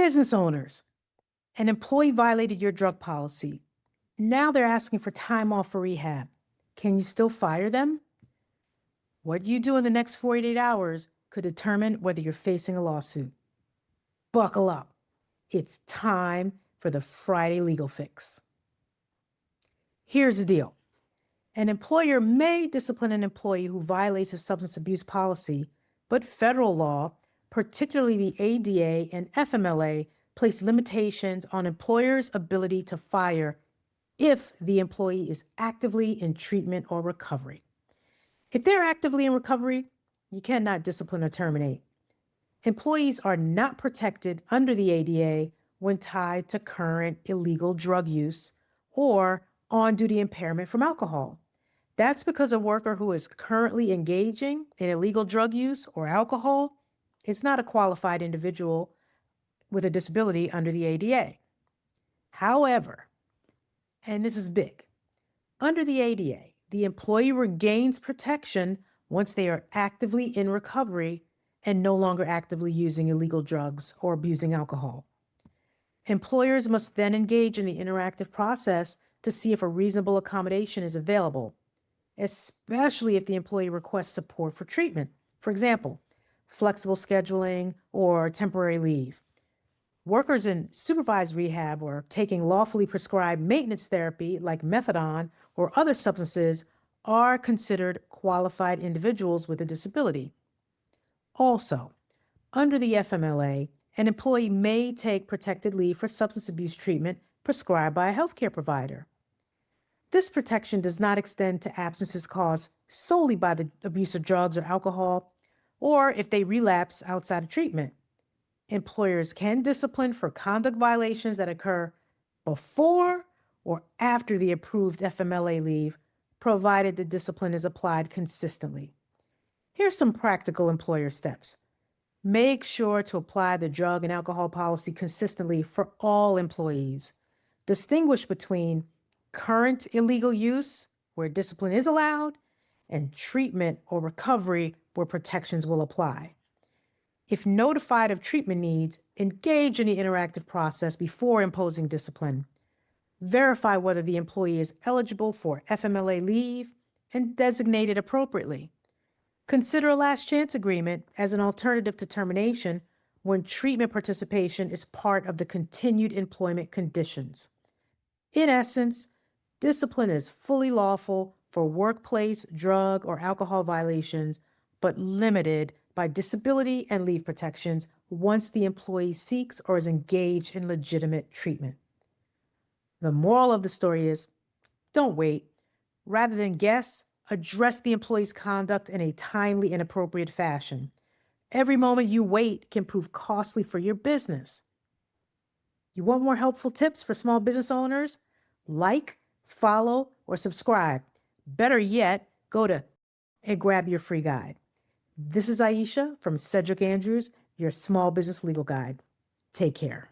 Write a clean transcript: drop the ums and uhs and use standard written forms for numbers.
Business owners, an employee violated your drug policy. Now they're asking for time off for rehab. Can you still fire them? What you do in the next 48 hours could determine whether you're facing a lawsuit. Buckle up. It's time for the Friday legal fix. Here's the deal. An employer may discipline an employee who violates a substance abuse policy, but federal law, particularly the ADA and FMLA, place limitations on employers' ability to fire if the employee is actively in treatment or recovery. If they're actively in recovery, you cannot discipline or terminate. Employees are not protected under the ADA when tied to current illegal drug use or on-duty impairment from alcohol. That's because a worker who is currently engaging in illegal drug use or alcohol is not a qualified individual with a disability under the ADA. However, and this is big, under the ADA, the employee regains protection once they are actively in recovery and no longer actively using illegal drugs or abusing alcohol. Employers must then engage in the interactive process to see if a reasonable accommodation is available, especially if the employee requests support for treatment. For example, flexible scheduling or temporary leave. Workers in supervised rehab or taking lawfully prescribed maintenance therapy like methadone or other substances are considered qualified individuals with a disability. Also, under the FMLA, an employee may take protected leave for substance abuse treatment prescribed by a healthcare provider. This protection does not extend to absences caused solely by the abuse of drugs or alcohol, or if they relapse outside of treatment. Employers can discipline for conduct violations that occur before or after the approved FMLA leave, provided the discipline is applied consistently. Here's some practical employer steps. Make sure to apply the drug and alcohol policy consistently for all employees. Distinguish between current illegal use, where discipline is allowed, and treatment or recovery, where protections will apply. If notified of treatment needs, engage in the interactive process before imposing discipline. Verify whether the employee is eligible for FMLA leave and designate it appropriately. Consider a last chance agreement as an alternative to termination when treatment participation is part of the continued employment conditions. In essence, discipline is fully lawful for workplace drug or alcohol violations, but limited by disability and leave protections once the employee seeks or is engaged in legitimate treatment. The moral of the story is, don't wait. Rather than guess, address the employee's conduct in a timely and appropriate fashion. Every moment you wait can prove costly for your business. You want more helpful tips for small business owners? Like, follow, or subscribe. Better yet, go to and grab your free guide. This is Aisha from Sedgwick Andrews, your small business legal guide. Take care.